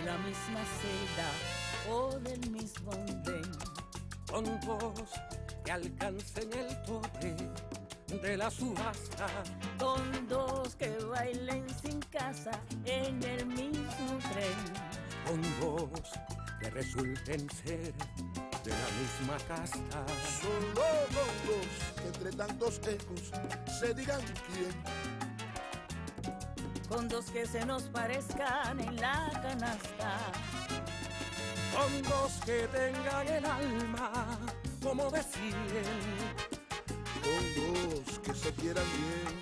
la misma celda o del mismo andén. Con dos que alcancen el tope de la subasta, con dos que bailen sin casa en el mismo tren, con dos que resulten ser de la misma casta, solo con dos que entre tantos ecos se digan quién, con dos que se nos parezcan en la canasta, con dos que tengan el alma como de 100, con dos que se quieran bien,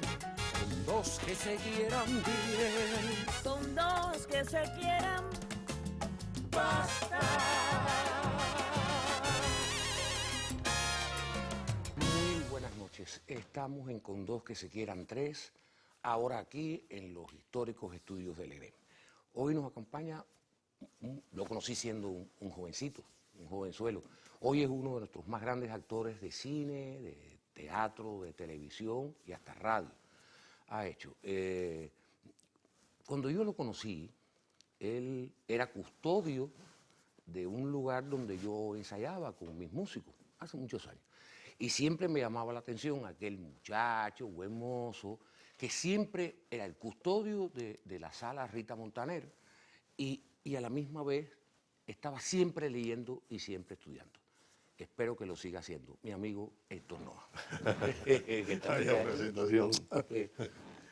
con dos que se quieran bien, con dos que se quieran basta. Muy buenas noches. Estamos en Con dos que se quieran tres, ahora aquí en los históricos estudios del EDEM. Hoy nos acompaña, lo conocí siendo un jovencito, un jovenzuelo. Hoy es uno de nuestros más grandes actores de cine, de teatro, de televisión y hasta radio. Ha hecho. Cuando yo lo conocí, él era custodio de un lugar donde yo ensayaba con mis músicos, hace muchos años. Y siempre me llamaba la atención aquel muchacho, buen mozo, que siempre era el custodio de la sala Rita Montaner y a la misma vez estaba siempre leyendo y siempre estudiando. Espero que lo siga haciendo. Mi amigo Héctor Noa. ¿Qué tal? Presentación.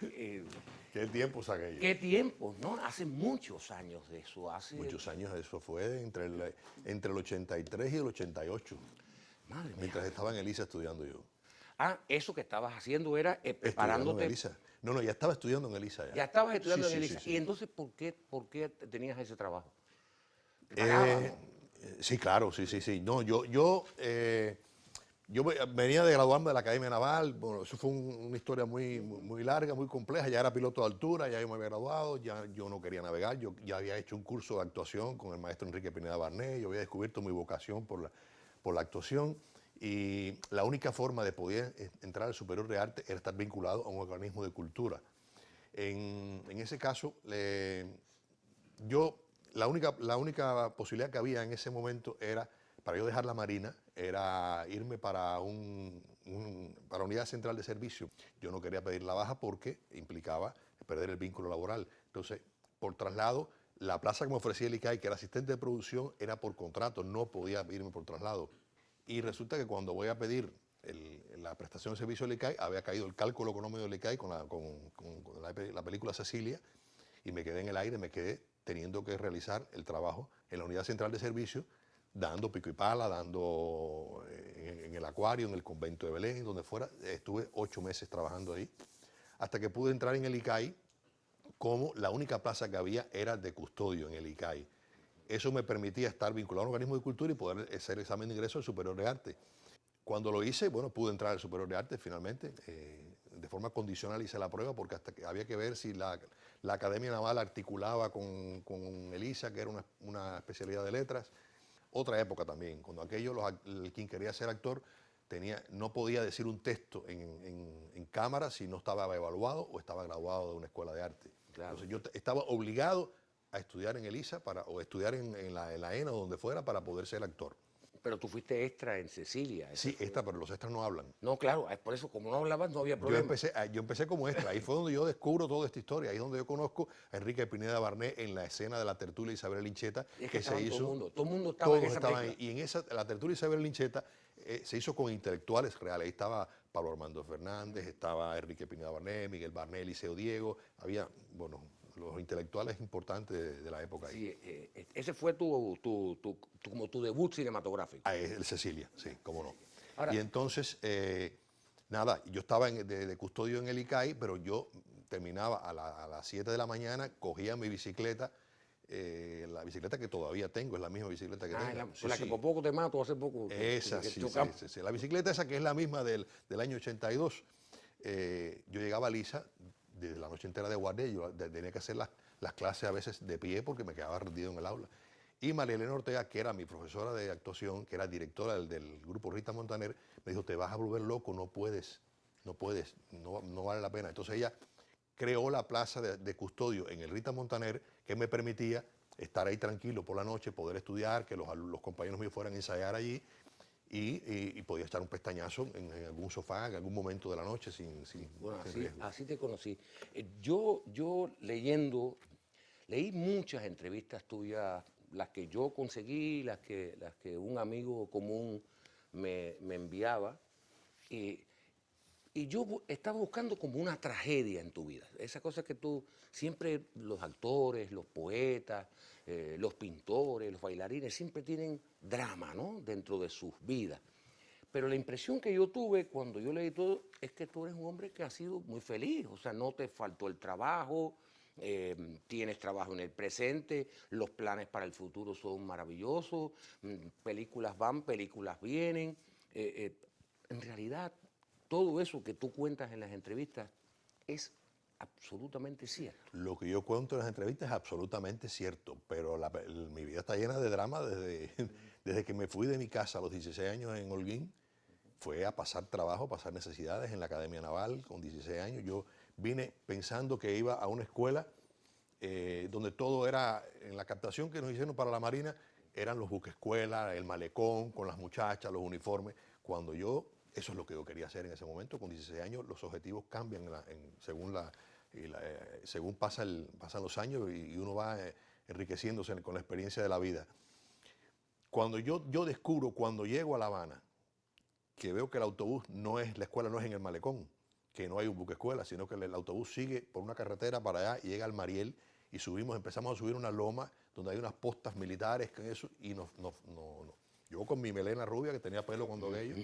¿Qué tiempos aquellos? ¿Qué tiempos, no? Hace muchos años de eso. Muchos años, eso fue entre el 83 y el 88. Madre mía. Mientras estaba en Elisa estudiando yo. Ah, eso que estabas haciendo era preparándote. En Elisa. No, ya estaba estudiando en Elisa. Ya estabas estudiando sí, en Elisa. Sí. ¿Y entonces por qué tenías ese trabajo? Sí, claro, sí. No, yo venía de graduarme de la Academia Naval. Bueno, eso fue una historia muy larga, muy compleja. Ya era piloto de altura, ya yo me había graduado, ya yo no quería navegar. Yo ya había hecho un curso de actuación con el maestro Enrique Pineda Barnet. Yo había descubierto mi vocación por la actuación. Y la única forma de poder entrar al Superior de Arte era estar vinculado a un organismo de cultura. En ese caso, la única posibilidad que había en ese momento era, para yo dejar la Marina, era irme para para Unidad Central de Servicio. Yo no quería pedir la baja porque implicaba perder el vínculo laboral. Entonces, por traslado, la plaza que me ofrecía el ICAI, que era asistente de producción, era por contrato, no podía irme por traslado. Y resulta que cuando voy a pedir la prestación de servicio del ICAI, había caído el cálculo económico del ICAI con la película Cecilia, y me quedé en el aire, me quedé teniendo que realizar el trabajo en la Unidad Central de Servicio, dando pico y pala, dando en el acuario, en el convento de Belén, donde fuera. Estuve 8 meses trabajando ahí, hasta que pude entrar en el ICAI, como la única plaza que había era de custodio en el ICAI. Eso me permitía estar vinculado a un organismo de cultura y poder hacer el examen de ingreso al Superior de Arte. Cuando lo hice, bueno, pude entrar al Superior de Arte finalmente. De forma condicional hice la prueba porque hasta que había que ver si la Academia Naval articulaba con Elisa, que era una especialidad de letras. Otra época también, cuando quien quería ser actor no podía decir un texto en cámara si no estaba evaluado o estaba graduado de una escuela de arte. Claro. Entonces yo estaba obligado a estudiar en Elisa o estudiar en la ENA o donde fuera para poder ser actor. Pero tú fuiste extra en Cecilia. Sí, extra, pero los extras no hablan. No, claro, por eso, como no hablabas, no había problema. Yo empecé como extra, ahí fue donde yo descubro toda esta historia, ahí es donde yo conozco a Enrique Pineda Barnet en la escena de la tertulia Isabel Lincheta, es que se hizo. Todo el mundo estaba en esa estaban película. Y en la tertulia Isabel Lincheta se hizo con intelectuales reales. Ahí estaba Pablo Armando Fernández, estaba Enrique Pineda Barnet, Miguel Barnet, Eliseo Diego, había, bueno, los intelectuales importantes de la época ahí. Sí, ese fue como tu debut cinematográfico. El Cecilia, sí, cómo no. Ahora, y entonces, nada, yo estaba de custodio en el ICAI, pero yo terminaba a las 7 de la mañana, cogía mi bicicleta, la bicicleta que todavía tengo, es la misma bicicleta que tengo. La que por poco te mato hace poco. Esa, sí. La bicicleta esa que es la misma del año 82. Yo llegaba a Lisa desde la noche entera de guardia, yo tenía que hacer las clases a veces de pie porque me quedaba rendido en el aula. Y María Elena Ortega, que era mi profesora de actuación, que era directora del grupo Rita Montaner, me dijo, te vas a volver loco, no puedes, no vale la pena. Entonces ella creó la plaza de custodio en el Rita Montaner que me permitía estar ahí tranquilo por la noche, poder estudiar, que los compañeros míos fueran a ensayar allí y podía echar un pestañazo en algún sofá en algún momento de la noche sin Bueno, riesgo. así te conocí. Yo leí muchas entrevistas tuyas, las que yo conseguí, las que un amigo común me enviaba. Y yo estaba buscando como una tragedia en tu vida. Esa cosa que tú, siempre los actores, los poetas, los pintores, los bailarines, siempre tienen drama, ¿no? Dentro de sus vidas. Pero la impresión que yo tuve cuando yo leí todo es que tú eres un hombre que ha sido muy feliz. O sea, no te faltó el trabajo, tienes trabajo en el presente, los planes para el futuro son maravillosos, películas van, películas vienen. En realidad, todo eso que tú cuentas en las entrevistas es absolutamente cierto. Lo que yo cuento en las entrevistas es absolutamente cierto, pero mi vida está llena de drama desde que me fui de mi casa a los 16 años en Holguín. Fue a pasar trabajo, pasar necesidades en la Academia Naval con 16 años. Yo vine pensando que iba a una escuela donde todo era, en la captación que nos hicieron para la Marina, eran los buques escuela, el malecón, con las muchachas, los uniformes. Eso es lo que yo quería hacer en ese momento. Con 16 años los objetivos cambian según pasan los años y uno va enriqueciéndose con la experiencia de la vida. Cuando yo descubro, cuando llego a La Habana, que veo que el autobús la escuela no es en el malecón, que no hay un buque escuela, sino que el autobús sigue por una carretera para allá y llega al Mariel y empezamos a subir una loma donde hay unas postas militares y yo con mi melena rubia, que tenía pelo cuando aquello,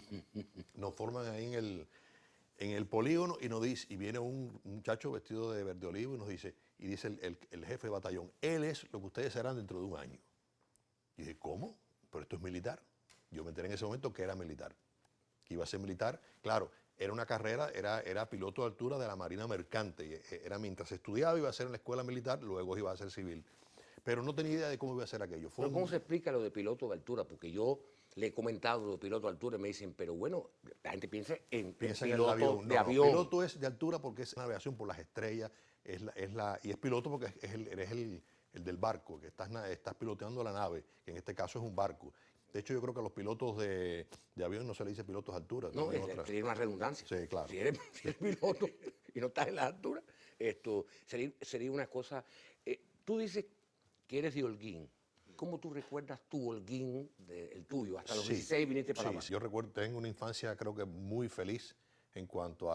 nos forman ahí en el polígono y viene un muchacho vestido de verde olivo y dice el jefe de batallón, él es lo que ustedes serán dentro de un año. Y dije, ¿cómo? Pero esto es militar. Yo me enteré en ese momento que era militar, que iba a ser militar. Claro, era una carrera, era piloto de altura de la Marina Mercante. Mientras estudiaba iba a ser en la escuela militar, luego iba a ser civil. Pero no tenía idea de cómo iba a ser aquello. Pero ¿cómo se explica lo de piloto de altura? Porque yo le he comentado lo de piloto de altura y me dicen, pero bueno, la gente piensa en Piensa piloto en el avión. de No, avión. Piloto es de altura porque es navegación por las estrellas, y es piloto porque eres el del barco, que estás piloteando la nave, que en este caso es un barco. De hecho, yo creo que a los pilotos de avión no se le dice pilotos de altura. No, sería una redundancia. Sí, claro. Si eres piloto y no estás en la altura, esto sería una cosa... tú dices que eres de Holguín. ¿Cómo tú recuerdas tu Holguín, el tuyo? Hasta los 16 viniste para La Habana. Sí, yo recuerdo, tengo una infancia creo que muy feliz en cuanto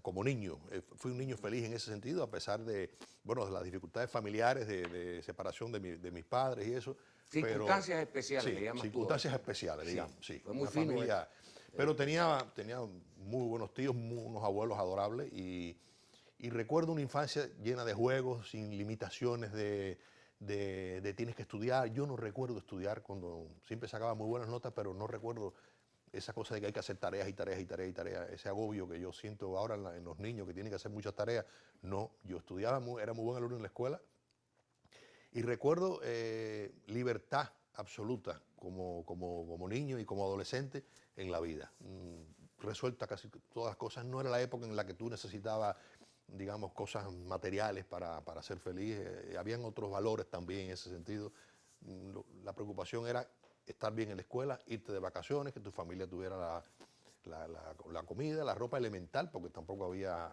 como niño. Fui un niño feliz en ese sentido, a pesar de las dificultades familiares, de separación de mis padres y eso. Circunstancias especiales, le llamas tú. Circunstancias especiales, digamos, sí. Fue muy Una fino. familia, pero tenía muy buenos tíos, unos abuelos adorables y recuerdo una infancia llena de juegos, sin limitaciones de tienes que estudiar. Yo no recuerdo estudiar cuando siempre sacaba muy buenas notas, pero no recuerdo esa cosa de que hay que hacer tareas y tareas y tareas y tareas, ese agobio que yo siento ahora en los niños que tienen que hacer muchas tareas. No, yo estudiaba, era muy buen alumno en la escuela y recuerdo libertad absoluta como niño y como adolescente en la vida. Resuelta casi todas las cosas. No era la época en la que tú necesitabas, digamos, cosas materiales para ser feliz. Habían otros valores también en ese sentido. La preocupación era estar bien en la escuela, irte de vacaciones, que tu familia tuviera la comida, la ropa elemental, porque tampoco había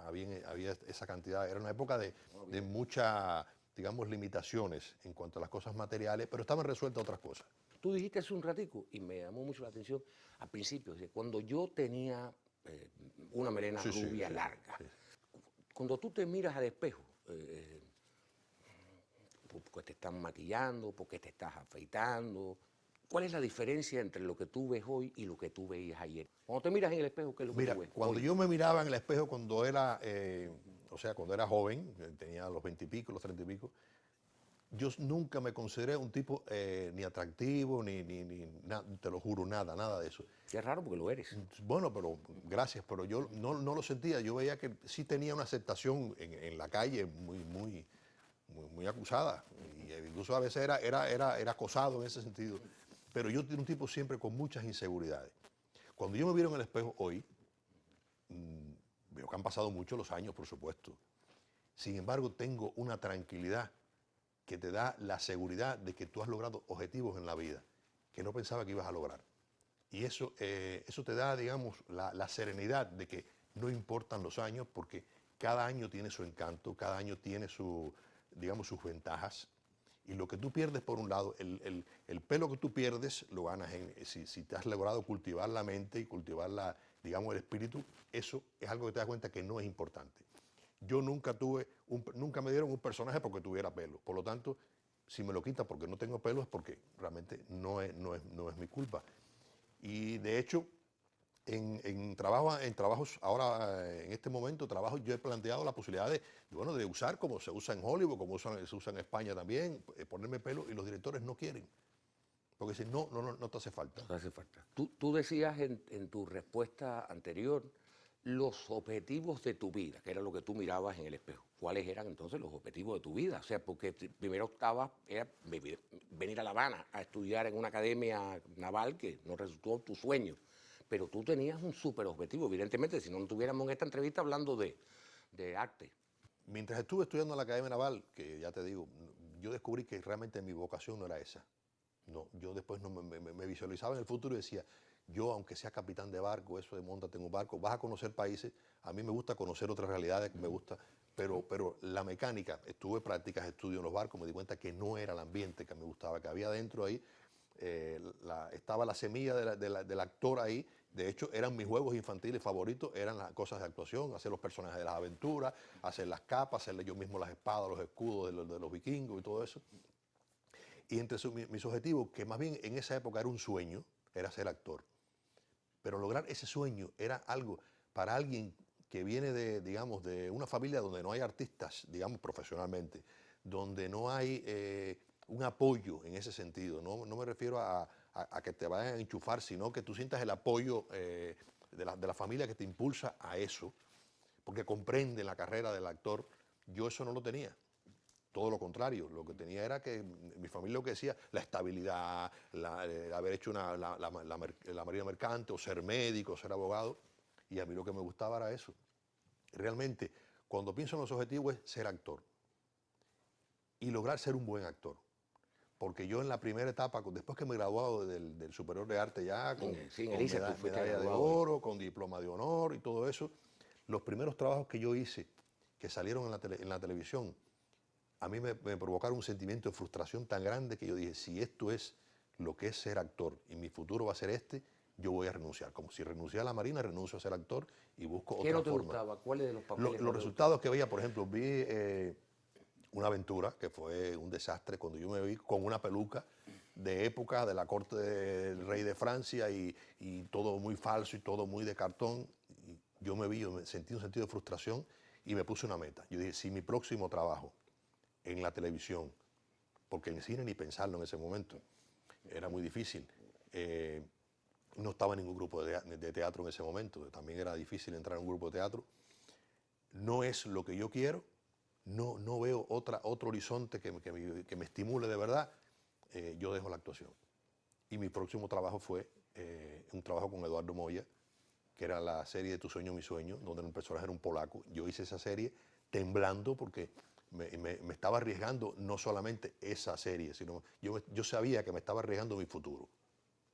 esa cantidad. Era una época de muchas, digamos, limitaciones en cuanto a las cosas materiales, pero estaban resueltas otras cosas. Tú dijiste hace un ratico, y me llamó mucho la atención, al principio, cuando yo tenía una melena rubia larga, cuando tú te miras al espejo, porque te están maquillando, porque te estás afeitando, ¿cuál es la diferencia entre lo que tú ves hoy y lo que tú veías ayer? Cuando te miras en el espejo, ¿qué es lo que tú ves? Cuando yo me miraba en el espejo cuando era joven, tenía los 20 y pico, los 30 y pico, yo nunca me consideré un tipo ni atractivo, ni nada, te lo juro, nada de eso. Qué raro porque lo eres. Bueno, pero gracias, pero yo no lo sentía. Yo veía que sí tenía una aceptación en la calle muy acusada. Y incluso a veces era acosado en ese sentido. Pero yo era un tipo siempre con muchas inseguridades. Cuando yo me miro en el espejo hoy, veo que han pasado muchos los años, por supuesto. Sin embargo, tengo una tranquilidad que te da la seguridad de que tú has logrado objetivos en la vida que no pensaba que ibas a lograr. Y eso te da, digamos, la serenidad de que no importan los años, porque cada año tiene su encanto, cada año tiene digamos, sus ventajas. Y lo que tú pierdes, por un lado, el pelo que tú pierdes, lo ganas si te has logrado cultivar la mente y cultivar, digamos, el espíritu, eso es algo que te das cuenta que no es importante. Yo nunca nunca me dieron un personaje porque tuviera pelo. Por lo tanto, si me lo quitan porque no tengo pelo es porque realmente no es mi culpa. Y de hecho, en trabajos, ahora en este momento, yo he planteado la posibilidad de usar como se usa en Hollywood, como se usa en España también, ponerme pelo, y los directores no quieren. Porque dicen, no te hace falta. No te hace falta. Tú decías en tu respuesta anterior los objetivos de tu vida, que era lo que tú mirabas en el espejo. ¿Cuáles eran entonces los objetivos de tu vida? O sea, porque primero era venir a La Habana a estudiar en una academia naval que no resultó tu sueño. Pero tú tenías un súper objetivo, evidentemente, si no tuviéramos en esta entrevista hablando de arte. Mientras estuve estudiando en la Academia Naval, que ya te digo, yo descubrí que realmente mi vocación no era esa. No, yo después no me visualizaba en el futuro y decía, yo aunque sea capitán de barco, eso de móntate en un barco, vas a conocer países, a mí me gusta conocer otras realidades, me gusta, pero la mecánica, tuve prácticas, estudio en los barcos, me di cuenta que no era el ambiente que me gustaba, que había dentro ahí, estaba la semilla del actor ahí. De hecho, eran mis juegos infantiles favoritos, eran las cosas de actuación, hacer los personajes de las aventuras, hacer las capas, hacerle yo mismo las espadas, los escudos de los vikingos y todo eso. Y entre mis objetivos, que más bien en esa época era un sueño, era ser actor. Pero lograr ese sueño era algo para alguien que viene digamos, de una familia donde no hay artistas, digamos, profesionalmente, donde no hay un apoyo en ese sentido. No me refiero a que te vayan a enchufar, sino que tú sientas el apoyo de la familia que te impulsa a eso, porque comprende la carrera del actor. Yo eso no lo tenía. Todo lo contrario, lo que tenía era que mi familia lo que decía, la estabilidad, haber hecho la marina mercante, o ser médico, o ser abogado, y a mí lo que me gustaba era eso. Realmente, cuando pienso en los objetivos es ser actor y lograr ser un buen actor. Porque yo en la primera etapa, después que me he graduado del Superior de Arte ya, con medalla de oro, con diploma de honor y todo eso, los primeros trabajos que yo hice, que salieron en la televisión, a mí me provocaron un sentimiento de frustración tan grande que yo dije, si esto es lo que es ser actor y mi futuro va a ser yo voy a renunciar. Como si renuncié a la Marina, renuncio a ser actor y busco otra forma. ¿Qué no te gustaba? ¿Cuáles de los papeles? Los resultados que veía, por ejemplo, vi Una Aventura, que fue un desastre cuando yo me vi con una peluca de época de la corte del rey de Francia y todo muy falso y todo muy de cartón. Y yo me sentí un sentido de frustración y me puse una meta. Yo dije, si mi próximo trabajo en la televisión, porque en el cine ni pensarlo en ese momento, era muy difícil. No estaba en ningún grupo de teatro en ese momento, también era difícil entrar en un grupo de teatro. No es lo que yo quiero, no veo otro horizonte que me estimule de verdad, yo dejo la actuación. Y mi próximo trabajo fue un trabajo con Eduardo Moya, que era la serie de Tu sueño, mi sueño, donde el personaje era un polaco. Yo hice esa serie temblando porque me estaba arriesgando no solamente esa serie, sino yo sabía que me estaba arriesgando mi futuro,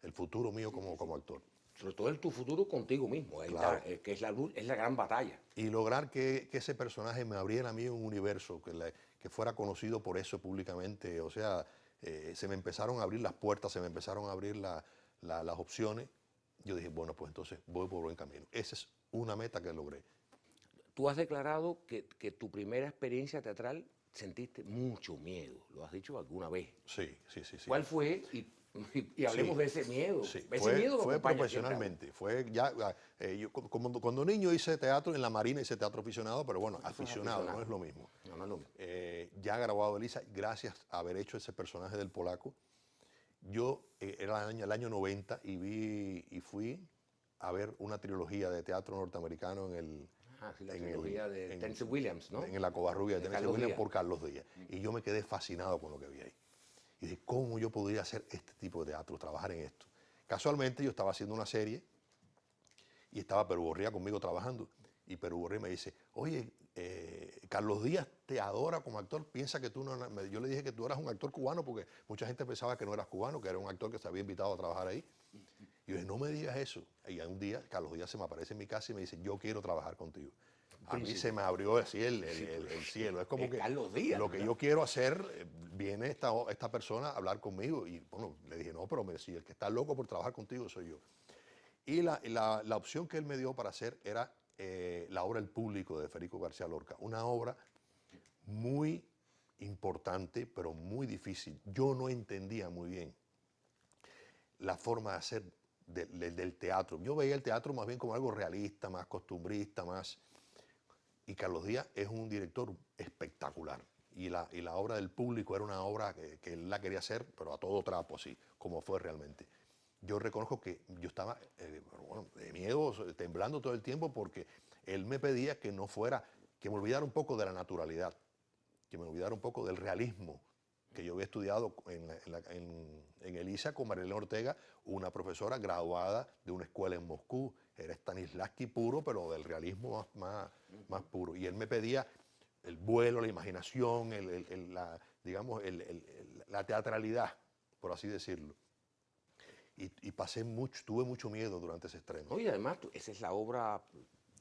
el futuro mío como actor. Sobre todo tu futuro contigo mismo, claro. Que es la gran batalla. Y lograr que ese personaje me abriera a mí un universo, que fuera conocido por eso públicamente. O sea, se me empezaron a abrir las puertas, se me empezaron a abrir las opciones. Yo dije, bueno, pues entonces voy por buen camino. Esa es una meta que logré. Tú has declarado que tu primera experiencia teatral sentiste mucho miedo. ¿Lo has dicho alguna vez? Sí. ¿Cuál fue? Y hablemos de ese miedo. Sí, ese miedo fue profesionalmente. Fue ya, cuando niño hice teatro, en la Marina hice teatro aficionado, pero bueno, aficionado, no es lo mismo. No es lo mismo. Ya graduado Elisa, gracias a haber hecho ese personaje del polaco, yo era el año 90 y fui a ver una trilogía de teatro norteamericano la trilogía de Tennessee Williams, ¿no? En la Covarrubia de Tennessee Williams por Carlos Díaz. Y yo me quedé fascinado con lo que vi ahí. Y dije, ¿cómo yo podría hacer este tipo de teatro, trabajar en esto? Casualmente yo estaba haciendo una serie y estaba Perú Borría conmigo trabajando. Y Perú Borría me dice, oye, Carlos Díaz te adora como actor, piensa que tú no... Yo le dije que tú eras un actor cubano porque mucha gente pensaba que no eras cubano, que era un actor que se había invitado a trabajar ahí. Y yo dije, no me digas eso. Y un día, Carlos Díaz se me aparece en mi casa y me dice, yo quiero trabajar contigo. A mí se me abrió así el cielo. Es como que Carlos Díaz, lo que yo quiero hacer, viene esta persona a hablar conmigo. Y bueno, le dije, no, pero me decía, el que está loco por trabajar contigo soy yo. Y la opción que él me dio para hacer era la obra El Público de Federico García Lorca. Una obra muy importante, pero muy difícil. Yo no entendía muy bien la forma de hacer del teatro. Yo veía el teatro más bien como algo realista, más costumbrista, más... Y Carlos Díaz es un director espectacular. Y la obra del Público era una obra que él la quería hacer, pero a todo trapo, así, como fue realmente. Yo reconozco que yo estaba de miedo, temblando todo el tiempo, porque él me pedía que no fuera, que me olvidara un poco de la naturalidad, que me olvidara un poco del realismo que yo había estudiado en el ISA con Marilena Ortega, una profesora graduada de una escuela en Moscú. Era Stanislavski puro, pero del realismo más puro. Y él me pedía el vuelo, la imaginación, digamos, la teatralidad, por así decirlo. Y tuve mucho miedo durante ese estreno. Oye, además, esa es la obra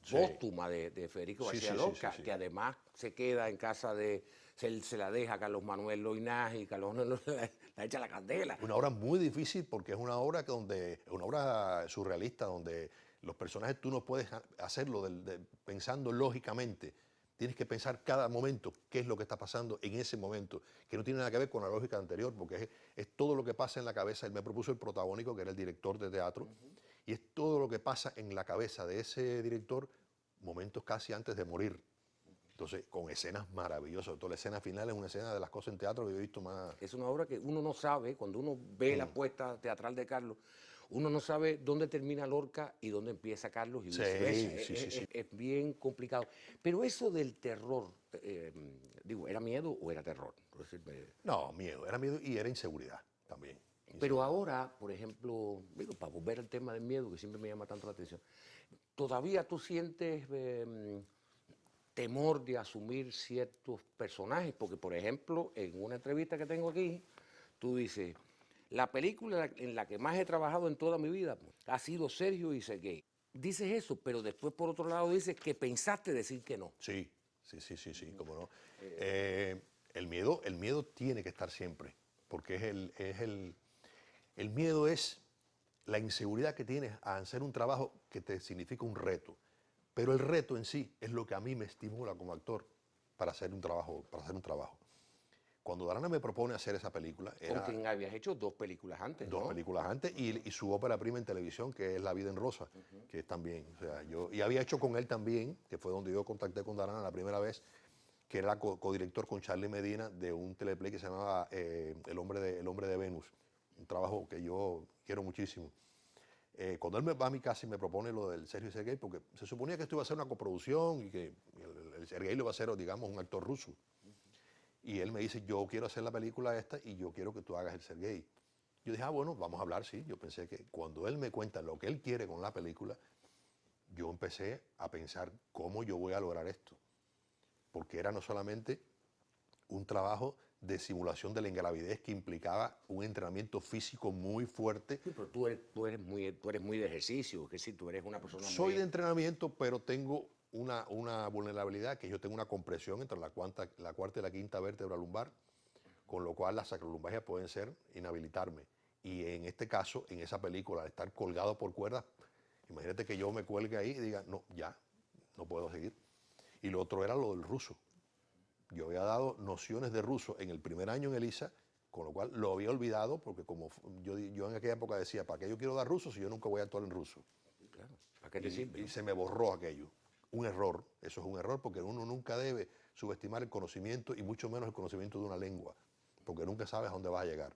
póstuma de Federico García Lorca, que además se queda en casa de... Se la deja a Carlos Manuel Loinaz y Carlos Manuel la echa a la candela. Una obra muy difícil porque es una obra una obra surrealista donde los personajes tú no puedes hacerlo pensando lógicamente. Tienes que pensar cada momento qué es lo que está pasando en ese momento, que no tiene nada que ver con la lógica anterior, porque es todo lo que pasa en la cabeza. Él me propuso el protagónico, que era el director de teatro, y es todo lo que pasa en la cabeza de ese director momentos casi antes de morir. Entonces, con escenas maravillosas. Toda la escena final es una escena de las cosas en teatro que yo he visto más... Es una obra que uno no sabe, cuando uno ve la puesta teatral de Carlos, uno no sabe dónde termina Lorca y dónde empieza Carlos y viceversa. Es bien complicado. Pero eso del terror, digo, ¿era miedo o era terror? No, miedo. Era miedo y era inseguridad también. Pero ahora, por ejemplo, digo, para volver al tema del miedo, que siempre me llama tanto la atención, ¿todavía tú sientes temor de asumir ciertos personajes? Porque, por ejemplo, en una entrevista que tengo aquí, tú dices... La película en la que más he trabajado en toda mi vida ha sido Sergio y Sergey. Dices eso, pero después por otro lado dices que pensaste decir que no. Sí, cómo no. El miedo tiene que estar siempre, porque el miedo es la inseguridad que tienes a hacer un trabajo que te significa un reto. Pero el reto en sí es lo que a mí me estimula como actor para hacer un trabajo. Cuando Darana me propone hacer esa película... Con quien habías hecho 2 películas antes, ¿no? 2 películas antes y su ópera prima en televisión, que es La vida en rosa, que es también... O sea, y había hecho con él también, que fue donde yo contacté con Darana la primera vez, que era codirector con Charlie Medina de un teleplay que se llamaba El hombre de Venus, un trabajo que yo quiero muchísimo. Cuando él me va a mi casa y me propone lo del Sergio y Sergey, porque se suponía que esto iba a ser una coproducción y que el Sergey lo iba a hacer, digamos, un actor ruso. Y él me dice, yo quiero hacer la película esta y yo quiero que tú hagas el Sergey. Yo dije, bueno, vamos a hablar, sí. Yo pensé que cuando él me cuenta lo que él quiere con la película, yo empecé a pensar cómo yo voy a lograr esto. Porque era no solamente un trabajo de simulación de la ingravidez que implicaba un entrenamiento físico muy fuerte. Sí, pero tú eres muy de ejercicio, es decir, tú eres una persona Soy de entrenamiento, pero tengo una vulnerabilidad, que yo tengo una compresión entre la cuarta y la quinta vértebra lumbar, con lo cual las sacrolumbalgias pueden ser inhabilitarme. Y en este caso, en esa película, al estar colgado por cuerdas, imagínate que yo me cuelgue ahí y diga, no, ya, no puedo seguir. Y lo otro era lo del ruso. Yo había dado nociones de ruso en el primer año en el ISA, con lo cual lo había olvidado, porque como yo en aquella época decía, ¿para qué yo quiero dar ruso si yo nunca voy a actuar en ruso? Claro, ¿para qué te sirve? Y se me borró aquello. Un error, eso es un error, porque uno nunca debe subestimar el conocimiento y mucho menos el conocimiento de una lengua, porque nunca sabes a dónde vas a llegar.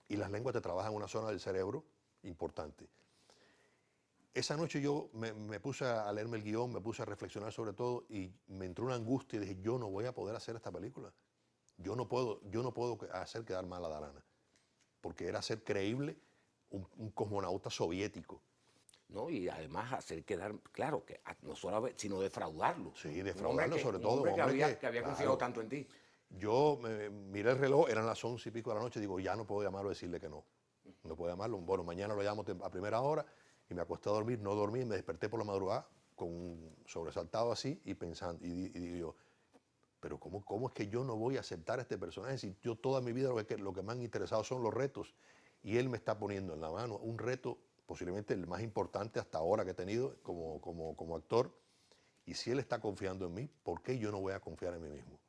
Y las lenguas te trabajan en una zona del cerebro importante. Esa noche yo me puse a leerme el guión, me puse a reflexionar sobre todo y me entró una angustia y dije, yo no voy a poder hacer esta película. Yo no puedo hacer quedar mal a Darana, porque era hacer creíble un cosmonauta soviético. ¿no? Y además hacer quedar claro que no solo, sino defraudarlo. Sí, Un defraudarlo hombre sobre un todo. hombre un que hombre había confiado claro. tanto en ti. Yo miré el reloj, eran las 11 y pico de la noche, digo, ya no puedo llamarlo y decirle que no. No puedo llamarlo. Bueno, mañana lo llamo a primera hora y me acosté a dormir, no dormí, me desperté por la madrugada con un sobresaltado así y pensando, y digo yo, pero ¿cómo es que yo no voy a aceptar a este personaje si yo toda mi vida lo que me han interesado son los retos? Y él me está poniendo en la mano un reto, posiblemente el más importante hasta ahora que he tenido como actor. Y si él está confiando en mí, ¿por qué yo no voy a confiar en mí mismo?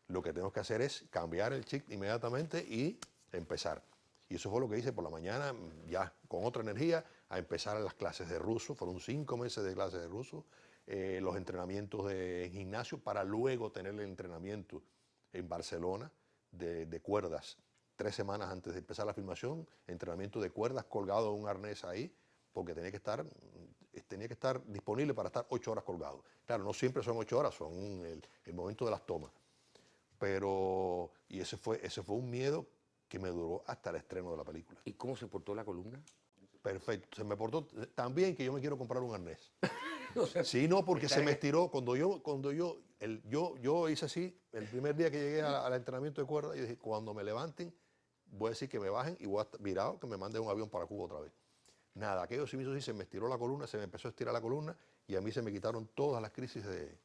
Lo que tengo que hacer es cambiar el chip inmediatamente y empezar. Y eso fue lo que hice por la mañana, ya con otra energía, a empezar las clases de ruso. Fueron 5 meses de clases de ruso, los entrenamientos en gimnasio, para luego tener el entrenamiento en Barcelona de cuerdas. 3 semanas antes de empezar la filmación, entrenamiento de cuerdas colgado en un arnés ahí, porque tenía que estar disponible para estar 8 horas colgado. Claro, no siempre son 8 horas, son el momento de las tomas. Pero, y ese fue un miedo que me duró hasta el estreno de la película. ¿Y cómo se portó la columna? Perfecto, se me portó tan bien que yo me quiero comprar un arnés. O sea, Sí, no, porque se me estiró. Cuando yo hice así, el primer día que llegué al entrenamiento de cuerda, yo dije, cuando me levanten, voy a decir que me bajen y voy a estar virado, que me manden un avión para Cuba otra vez. Nada, aquello sí me hizo así, se me estiró la columna, se me empezó a estirar la columna y a mí se me quitaron todas las crisis de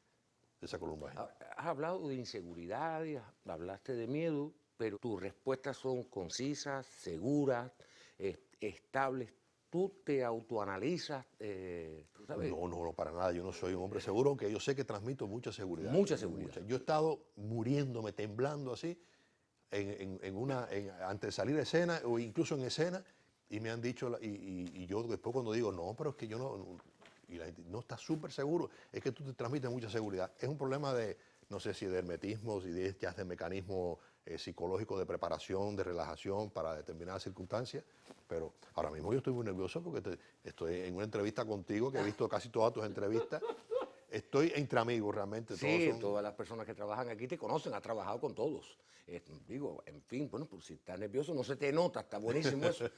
esa columna. has hablado de inseguridades, hablaste de miedo, pero tus respuestas son concisas, seguras, estables. ¿Tú te autoanalizas? ¿Sabes? No, para nada. Yo no soy un hombre seguro, aunque yo sé que transmito mucha seguridad. Mucha seguridad. Yo he estado muriéndome, temblando así, antes de salir de escena o incluso en escena, y me han dicho, y yo después cuando digo, no, pero es que yo no, y la gente, no, estás súper seguro, es que tú te transmites mucha seguridad. Es un problema de, no sé si de hermetismo, si ya es de mecanismo psicológico de preparación, de relajación para determinadas circunstancias, pero ahora mismo yo estoy muy nervioso porque estoy en una entrevista contigo, que he visto casi todas tus entrevistas. Estoy entre amigos realmente. Sí, todas las personas que trabajan aquí te conocen, has trabajado con todos. Digo, en fin, bueno, pues si estás nervioso no se te nota, está buenísimo eso.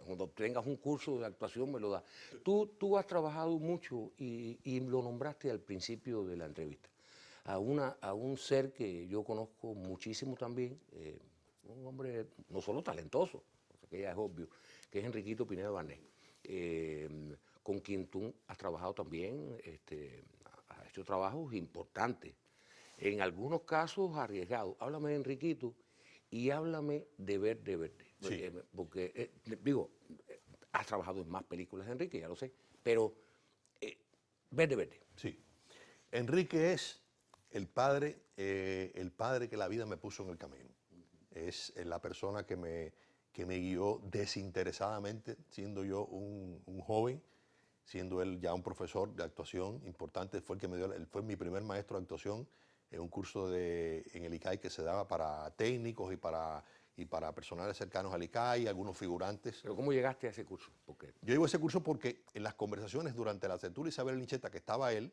Cuando tengas un curso de actuación me lo das. Tú has trabajado mucho y lo nombraste al principio de la entrevista. A un ser que yo conozco muchísimo también, un hombre no solo talentoso, o sea que ya es obvio, que es Enriquito Pineda Barnés, con quien tú has trabajado también, has hecho trabajos importantes, en algunos casos arriesgados. Háblame de Enriquito y háblame de Verde Verde. Sí. Porque digo, has trabajado en más películas de Enrique, ya lo sé, pero Verde Verde. Sí. Enrique es el padre que la vida me puso en el camino. Es la persona que me guió desinteresadamente, siendo yo un joven, siendo él ya un profesor de actuación importante. Él fue mi primer maestro de actuación en un curso en el ICAI que se daba para técnicos y para personales cercanos al ICAI, algunos figurantes. ¿Pero cómo llegaste a ese curso? Porque Yo llevo a ese curso porque en las conversaciones durante la tertulia Isabel Lincheta, que estaba él,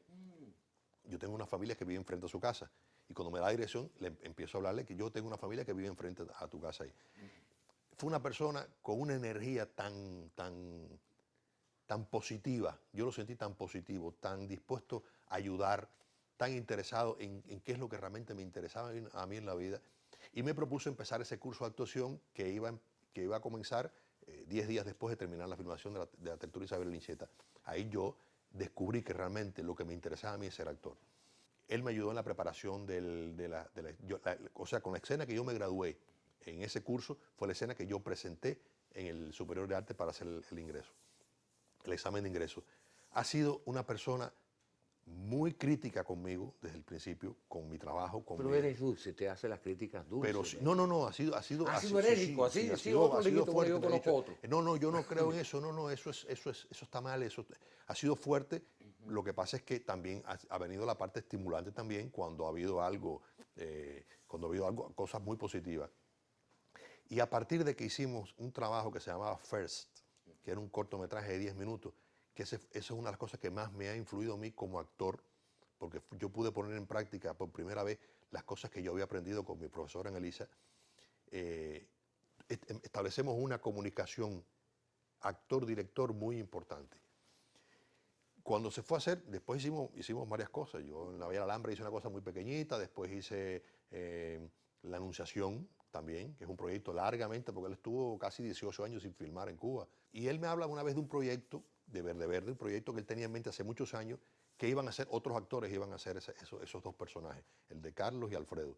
yo tengo una familia que vive enfrente a su casa. Y cuando me da dirección, le empiezo a hablarle que yo tengo una familia que vive enfrente a tu casa ahí. Fue una persona con una energía tan positiva, yo lo sentí tan positivo, tan dispuesto a ayudar, tan interesado en qué es lo que realmente me interesaba a mí en la vida. Y me propuso empezar ese curso de actuación que iba a comenzar 10 días después de terminar la filmación de la tertulia Isabel Lincheta. Ahí yo descubrí que realmente lo que me interesaba a mí es ser actor. Él me ayudó en la preparación o sea, con la escena que yo me gradué en ese curso, fue la escena que yo presenté en el Superior de Arte para hacer el ingreso, el examen de ingreso. Ha sido una persona muy crítica conmigo desde el principio, con mi trabajo. Pero eres dulce, te hace las críticas dulces. Pero no, ha sido enérgico, así, otro Enriquito, fuerte. Yo conozco otro. No, yo no creo en eso, eso está mal, eso ha sido fuerte. Lo que pasa es que también ha venido la parte estimulante también cuando ha habido cosas muy positivas. Y a partir de que hicimos un trabajo que se llamaba First, que era un cortometraje de 10 minutos, que esa es una de las cosas que más me ha influido a mí como actor, porque yo pude poner en práctica por primera vez las cosas que yo había aprendido con mi profesora en Elisa. Establecemos una comunicación actor-director muy importante. Cuando se fue a hacer, después hicimos varias cosas. Yo en la Vía del Alambre hice una cosa muy pequeñita, después hice La Anunciación también, que es un proyecto largamente, porque él estuvo casi 18 años sin filmar en Cuba. Y él me habla una vez de un proyecto de Verde Verde, un proyecto que él tenía en mente hace muchos años, que iban a ser otros actores, iban a hacer esos dos personajes, el de Carlos y Alfredo.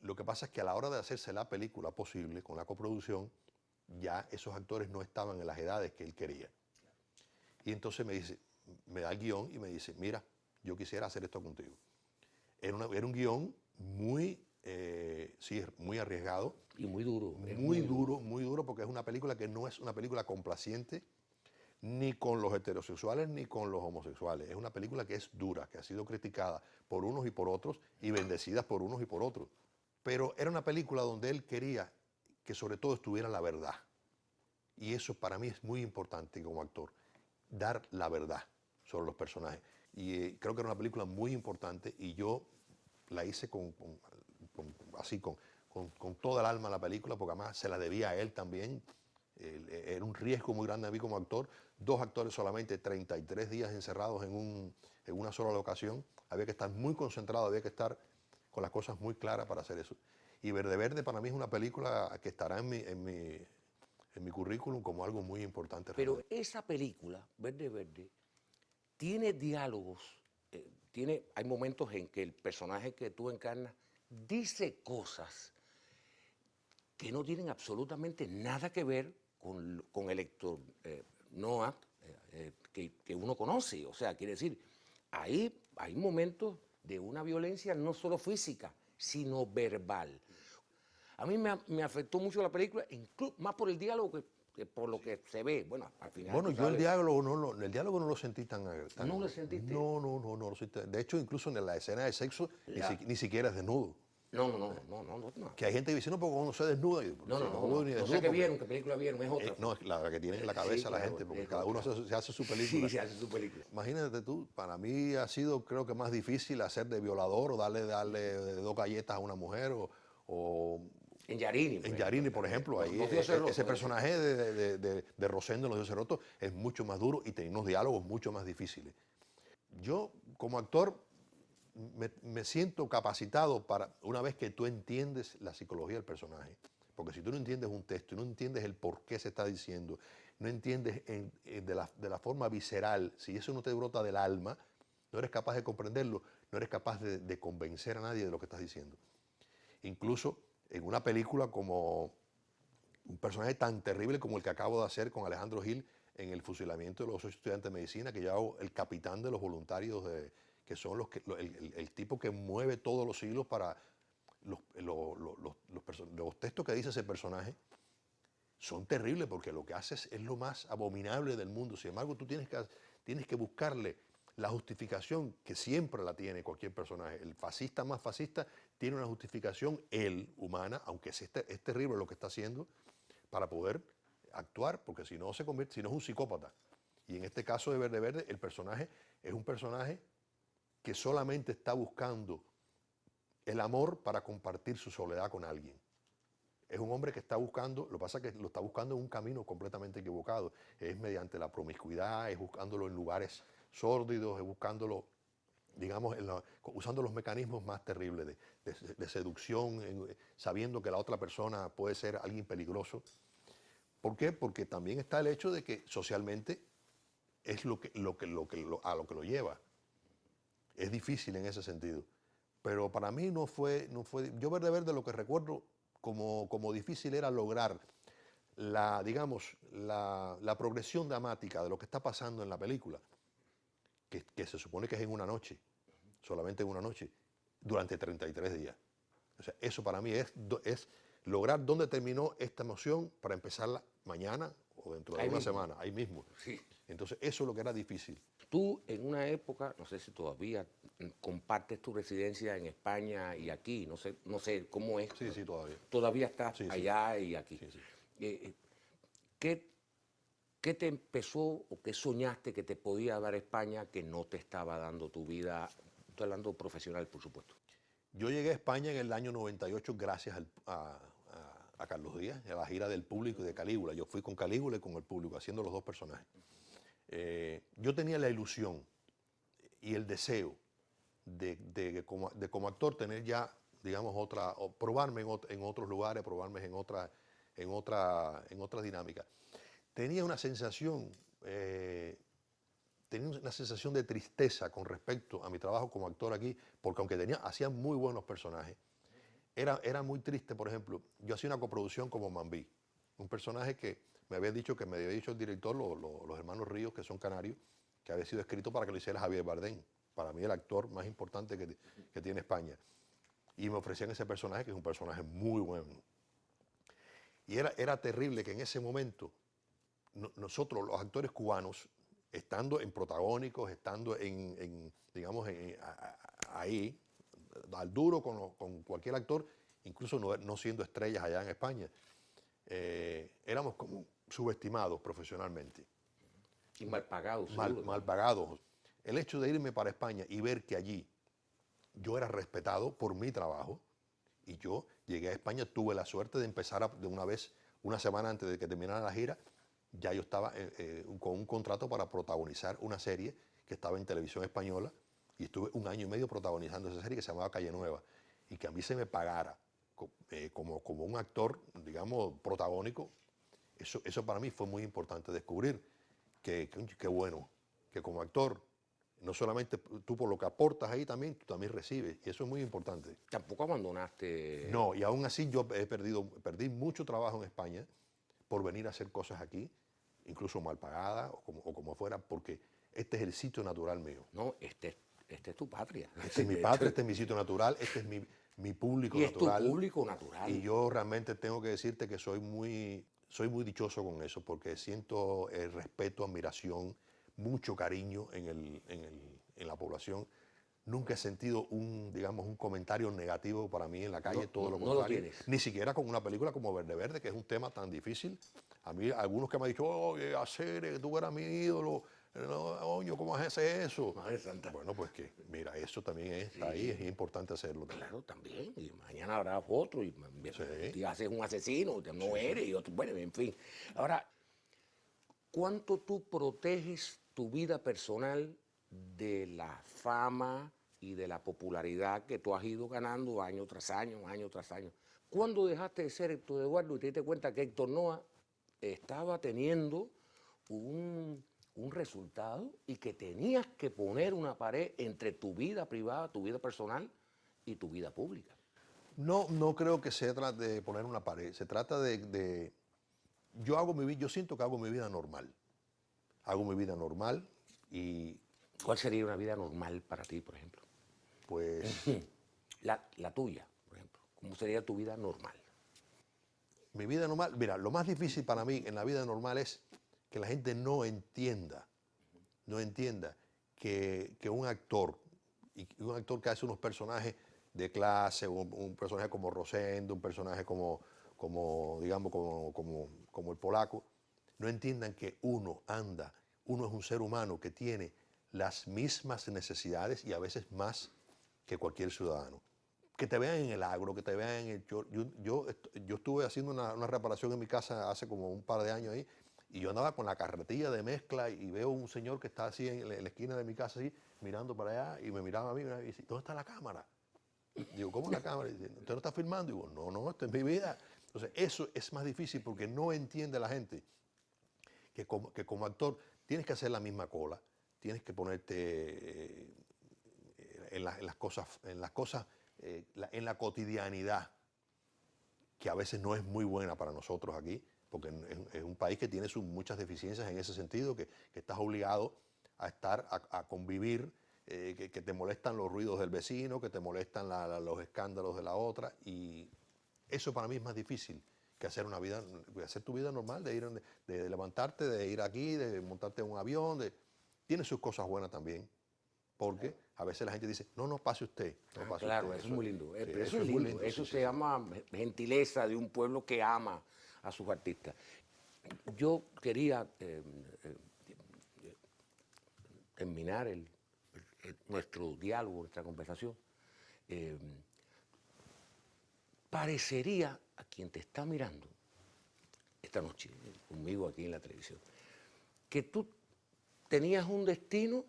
Lo que pasa es que a la hora de hacerse la película posible, con la coproducción, ya esos actores no estaban en las edades que él quería. Y entonces me da el guión y me dice, mira, yo quisiera hacer esto contigo. Era un guión muy, sí, muy arriesgado. Y muy duro. Muy duro, porque es una película que no es una película complaciente ni con los heterosexuales ni con los homosexuales. Es una película que es dura, que ha sido criticada por unos y por otros y bendecida por unos y por otros. Pero era una película donde él quería que sobre todo estuviera la verdad. Y eso para mí es muy importante como actor, dar la verdad sobre los personajes. Y creo que era una película muy importante y yo la hice con toda el alma la película, porque además se la debía a él también. Era un riesgo muy grande a mí como actor. 2 actores solamente, 33 días encerrados en una sola locación. Había que estar muy concentrado, había que estar con las cosas muy claras para hacer eso. Y Verde Verde para mí es una película que estará en mi currículum como algo muy importante. Pero realmente. esa película, Verde Verde, tiene diálogos, hay momentos en que el personaje que tú encarnas dice cosas que no tienen absolutamente nada que ver con el Héctor Noa que uno conoce. O sea, quiere decir, hay momentos de una violencia no solo física, sino verbal. A mí me afectó mucho la película, incluso más por el diálogo que por lo que se ve. Bueno, al final. Bueno, yo el diálogo no lo sentí tan. ¿No lo sentiste? No lo sentí. De hecho, incluso en la escena de sexo ni siquiera es desnudo. No. Que hay gente que dice, no, porque cuando se desnuda. No sé qué vieron, qué película vieron, es otra. No, es la que tiene en la cabeza la gente, porque cada uno se hace su película. Sí, se hace su película. Imagínate tú, para mí ha sido, creo que más difícil hacer de violador o darle 2 galletas a una mujer o En Yarini. en Yarini, por ejemplo, ahí ese personaje de Rosendo en Los Dioses Rotos es mucho más duro y tiene unos diálogos mucho más difíciles. Yo, como actor, me siento capacitado para, una vez que tú entiendes la psicología del personaje, porque si tú no entiendes un texto y no entiendes el por qué se está diciendo, no entiendes de la forma visceral, si eso no te brota del alma, no eres capaz de comprenderlo, no eres capaz de convencer a nadie de lo que estás diciendo. Incluso en una película como un personaje tan terrible como el que acabo de hacer con Alejandro Gil en el fusilamiento de los 8 estudiantes de medicina, que yo hago el capitán de los voluntarios, que son el tipo que mueve todos los hilos para los textos que dice ese personaje. Son terribles porque lo que haces es lo más abominable del mundo. Sin embargo, tú tienes que buscarle la justificación que siempre la tiene cualquier personaje. El fascista más fascista tiene una justificación, humana, aunque es terrible lo que está haciendo, para poder actuar, porque si no es un psicópata. Y en este caso de Verde Verde, el personaje es un personaje que solamente está buscando el amor para compartir su soledad con alguien. Es un hombre que está buscando, lo que pasa es que lo está buscando en un camino completamente equivocado. Es mediante la promiscuidad, es buscándolo en lugares sórdidos, es buscándolo, digamos, usando los mecanismos más terribles de seducción, sabiendo que la otra persona puede ser alguien peligroso. ¿Por qué? Porque también está el hecho de que socialmente es a lo que lo lleva. Es difícil en ese sentido. Pero para mí no fue. Yo Verde Verde lo que recuerdo como difícil era lograr la progresión dramática de lo que está pasando en la película, que se supone que es en una noche, solamente en una noche, durante 33 días. O sea, eso para mí es lograr dónde terminó esta emoción para empezarla mañana o dentro de una semana, ahí mismo. Sí. Entonces, eso es lo que era difícil. Tú en una época, no sé si todavía compartes tu residencia en España y aquí, no sé cómo es. Sí, todavía. Todavía estás allá y aquí. Sí. ¿Qué te empezó o qué soñaste que te podía dar España que no te estaba dando tu vida? Estoy hablando profesional, por supuesto. Yo llegué a España en el año 98 gracias a Carlos Díaz, a la gira del Público y de Calígula. Yo fui con Calígula y con el Público, haciendo los 2 personajes. Yo tenía la ilusión y el deseo de como actor tener ya, digamos, o probarme en otros lugares, probarme en otra dinámica. Tenía una sensación de tristeza con respecto a mi trabajo como actor aquí, porque aunque hacía muy buenos personajes, era muy triste. Por ejemplo, yo hacía una coproducción como Mambí, un personaje que me había dicho el director, los hermanos Ríos, que son canarios, que había sido escrito para que lo hiciera Javier Bardem, para mí el actor más importante que tiene España. Y me ofrecían ese personaje, que es un personaje muy bueno. Y era terrible que en ese momento nosotros, los actores cubanos, estando en protagónicos, estando digamos, ahí, al duro con cualquier actor, incluso no siendo estrellas allá en España, éramos como subestimados profesionalmente. Y mal pagados. Mal pagados. El hecho de irme para España y ver que allí yo era respetado por mi trabajo, y yo llegué a España, tuve la suerte de empezar de una vez, una semana antes de que terminara la gira, ya yo estaba con un contrato para protagonizar una serie que estaba en televisión española, y estuve 1 año y medio protagonizando esa serie que se llamaba Calle Nueva, y que a mí se me pagara como un actor, digamos, protagónico. Eso para mí fue muy importante descubrir que bueno, que como actor, no solamente tú por lo que aportas ahí también, tú también recibes, y eso es muy importante. Tampoco abandonaste. No, y aún así yo perdí mucho trabajo en España por venir a hacer cosas aquí, incluso mal pagadas o como fuera, porque este es el sitio natural mío. No, este es tu patria. Este es mi patria, este es mi sitio natural, este es mi público y natural. Es tu público natural. Y yo realmente tengo que decirte que soy muy dichoso con eso, porque siento respeto, admiración, mucho cariño en la población. Nunca he sentido un comentario negativo para mí en la calle, todo lo contrario. No lo tienes. Ni siquiera con una película como Verde Verde, que es un tema tan difícil. A mí, algunos que me han dicho, oye, Acere, tú eras mi ídolo, no, coño, ¿cómo haces eso? Madre Santa. Bueno, pues que, mira, eso también está ahí, es importante hacerlo. Claro, también. Y mañana habrá otro, y haces un asesino, no eres, y otro, bueno, en fin. Ahora, ¿cuánto tú proteges tu vida personal de la fama y de la popularidad que tú has ido ganando año tras año, año tras año? ¿Cuándo dejaste de ser Héctor Eduardo y te diste cuenta que Héctor Noa estaba teniendo un resultado y que tenías que poner una pared entre tu vida privada, tu vida personal y tu vida pública? No creo que se trate de poner una pared, se trata yo siento que hago mi vida normal. Hago mi vida normal y... ¿Cuál sería una vida normal para ti, por ejemplo? Pues... La tuya, por ejemplo. ¿Cómo sería tu vida normal? Mi vida normal, mira, lo más difícil para mí en la vida normal es que la gente no entienda que un actor que hace unos personajes de clase, un personaje como Rosendo, un personaje como el polaco, no entiendan que uno es un ser humano que tiene las mismas necesidades y a veces más que cualquier ciudadano. Que te vean en el agro, que te vean en el... Yo estuve haciendo una reparación en mi casa hace como un par de años ahí, y yo andaba con la carretilla de mezcla y veo un señor que está así en la esquina de mi casa, así, mirando para allá, y me miraba a mí y dice, ¿dónde está la cámara? Digo, ¿cómo la cámara? Y dice, ¿usted no está filmando? Y digo, no, esto es mi vida. Entonces, eso es más difícil porque no entiende la gente que como actor tienes que hacer la misma cola, tienes que ponerte en la cotidianidad, que a veces no es muy buena para nosotros aquí, porque es un país que tiene muchas deficiencias en ese sentido, que estás obligado a convivir, que te molestan los ruidos del vecino, que te molestan los escándalos de la otra, y eso para mí es más difícil que hacer tu vida normal, de levantarte, de ir aquí, de montarte en un avión, tiene sus cosas buenas también. Porque a veces la gente dice, no pase usted. Claro, eso es muy lindo. Pero eso es muy lindo. Eso se llama gentileza de un pueblo que ama a sus artistas. Yo quería terminar nuestro diálogo, nuestra conversación. Parecería a quien te está mirando esta noche, conmigo aquí en la televisión, que tú tenías un destino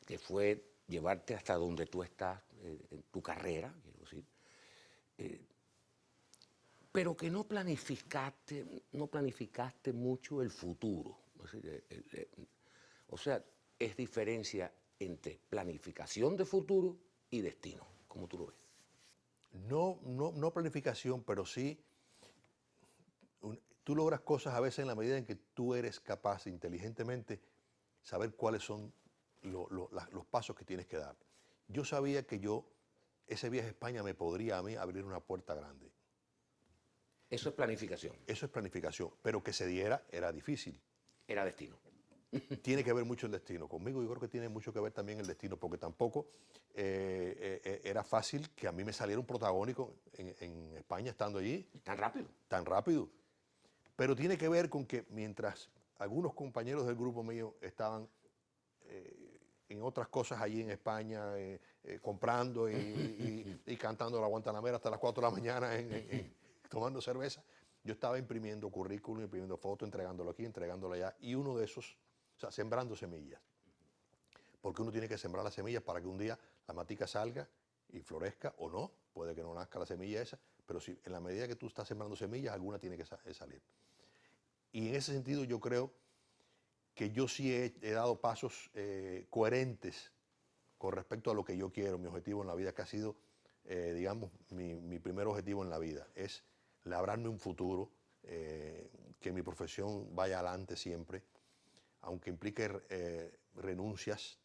que fue llevarte hasta donde tú estás en tu carrera, quiero decir, pero que no planificaste mucho el futuro. O sea, es diferencia entre planificación de futuro y destino, como tú lo ves. No planificación, pero sí, tú logras cosas a veces en la medida en que tú eres capaz inteligentemente saber cuáles son los pasos que tienes que dar. Yo sabía que ese viaje a España me podría a mí abrir una puerta grande. Eso es planificación. Eso es planificación, pero que se diera era difícil. Era destino. Tiene que ver mucho el destino. Conmigo yo creo que tiene mucho que ver también el destino, porque tampoco era fácil que a mí me saliera un protagónico en España estando allí. ¿Tan rápido? Tan rápido. Pero tiene que ver con que mientras algunos compañeros del grupo mío estaban en otras cosas allí en España, comprando y cantando la Guantanamera hasta las 4 de la mañana, tomando cerveza, yo estaba imprimiendo currículum, imprimiendo fotos, entregándolo aquí, entregándolo allá, y uno de esos, o sea, sembrando semillas. Porque uno tiene que sembrar las semillas para que un día la matica salga y florezca o no, puede que no nazca la semilla esa, pero si en la medida que tú estás sembrando semillas, alguna tiene que salir. Y en ese sentido yo creo que yo sí he dado pasos coherentes con respecto a lo que yo quiero, mi objetivo en la vida, que ha sido, digamos, mi primer objetivo en la vida, es labrarme un futuro, que mi profesión vaya adelante siempre, aunque implique renuncias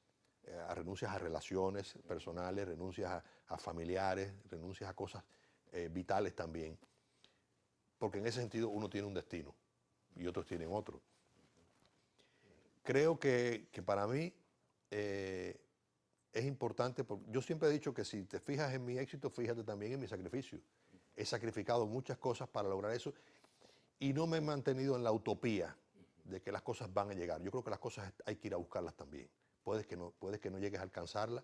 a relaciones personales, renuncias a familiares, renuncias a cosas vitales también, porque en ese sentido uno tiene un destino y otros tienen otro. Creo que para mí es importante, porque yo siempre he dicho que si te fijas en mi éxito, fíjate también en mi sacrificio. He sacrificado muchas cosas para lograr eso y no me he mantenido en la utopía de que las cosas van a llegar. Yo creo que las cosas hay que ir a buscarlas también. Puedes que no llegues a alcanzarlas,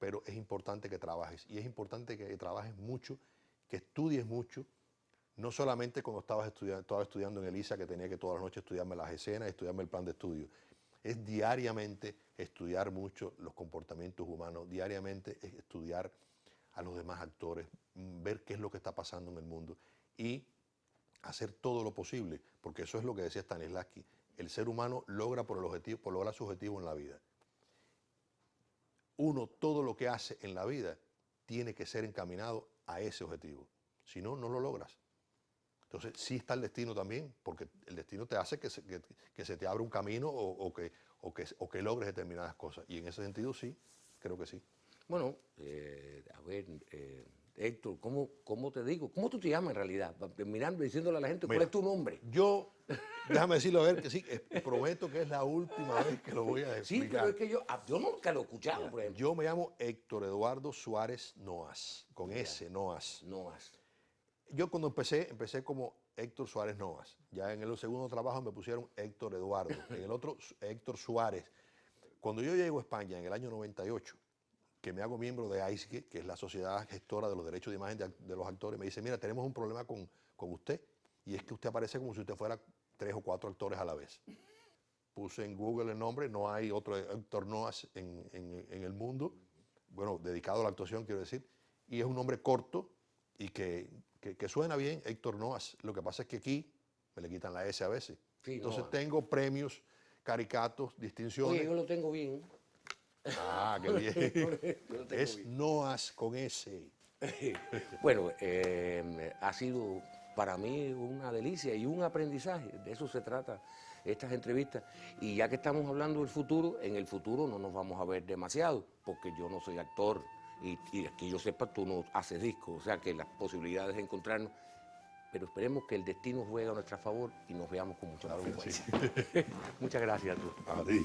pero es importante que trabajes. Y es importante que trabajes mucho, que estudies mucho, no solamente cuando estaba estudiando en el ISA, que tenía que todas las noches estudiarme las escenas, estudiarme el plan de estudio. Es diariamente estudiar mucho los comportamientos humanos, diariamente es estudiar a los demás actores, ver qué es lo que está pasando en el mundo y hacer todo lo posible, porque eso es lo que decía Stanislavski, el ser humano logra por lograr su objetivo en la vida. Uno, todo lo que hace en la vida tiene que ser encaminado a ese objetivo, si no, no lo logras. Entonces, sí está el destino también, porque el destino te hace que se te abra un camino o que logres determinadas cosas. Y en ese sentido, sí, creo que sí. Bueno, a ver, Héctor, ¿cómo te digo? ¿Cómo tú te llamas en realidad? Mirando, diciéndole a la gente, ¿cuál es tu nombre? Déjame decirlo, a ver, que sí, prometo que es la última vez que lo voy a explicar. Sí, pero es que yo nunca lo he escuchado, Mira, por ejemplo. yo me llamo Héctor Eduardo Suárez Noas, con S, Noas. Noas. Yo cuando empecé como Héctor Suárez Noas. Ya en el segundo trabajo me pusieron Héctor Eduardo, en el otro Héctor Suárez. Cuando yo llego a España en el año 98, que me hago miembro de AISGE, que es la sociedad gestora de los derechos de imagen de los actores, me dice, mira, tenemos un problema con usted, y es que usted aparece como si usted fuera 3 o 4 actores a la vez. Puse en Google el nombre, no hay otro Héctor Noas en el mundo, bueno, dedicado a la actuación, quiero decir, y es un nombre corto y que suena bien, Héctor Noas. Lo que pasa es que aquí me le quitan la S a veces. Sí, entonces Noas. tengo premios, caricatos, distinciones. Oye, yo lo tengo bien. Ah, qué bien. Yo lo tengo Es bien. Noas con S. Bueno, ha sido para mí una delicia y un aprendizaje. De eso se trata estas entrevistas. Y ya que estamos hablando del futuro, en el futuro no nos vamos a ver demasiado, porque yo no soy actor y que yo sepa, tú no haces discos. O sea que las posibilidades de encontrarnos, pero esperemos que el destino juegue a nuestro favor y nos veamos con mucha más frecuencia. Muchas gracias a tú. A ti.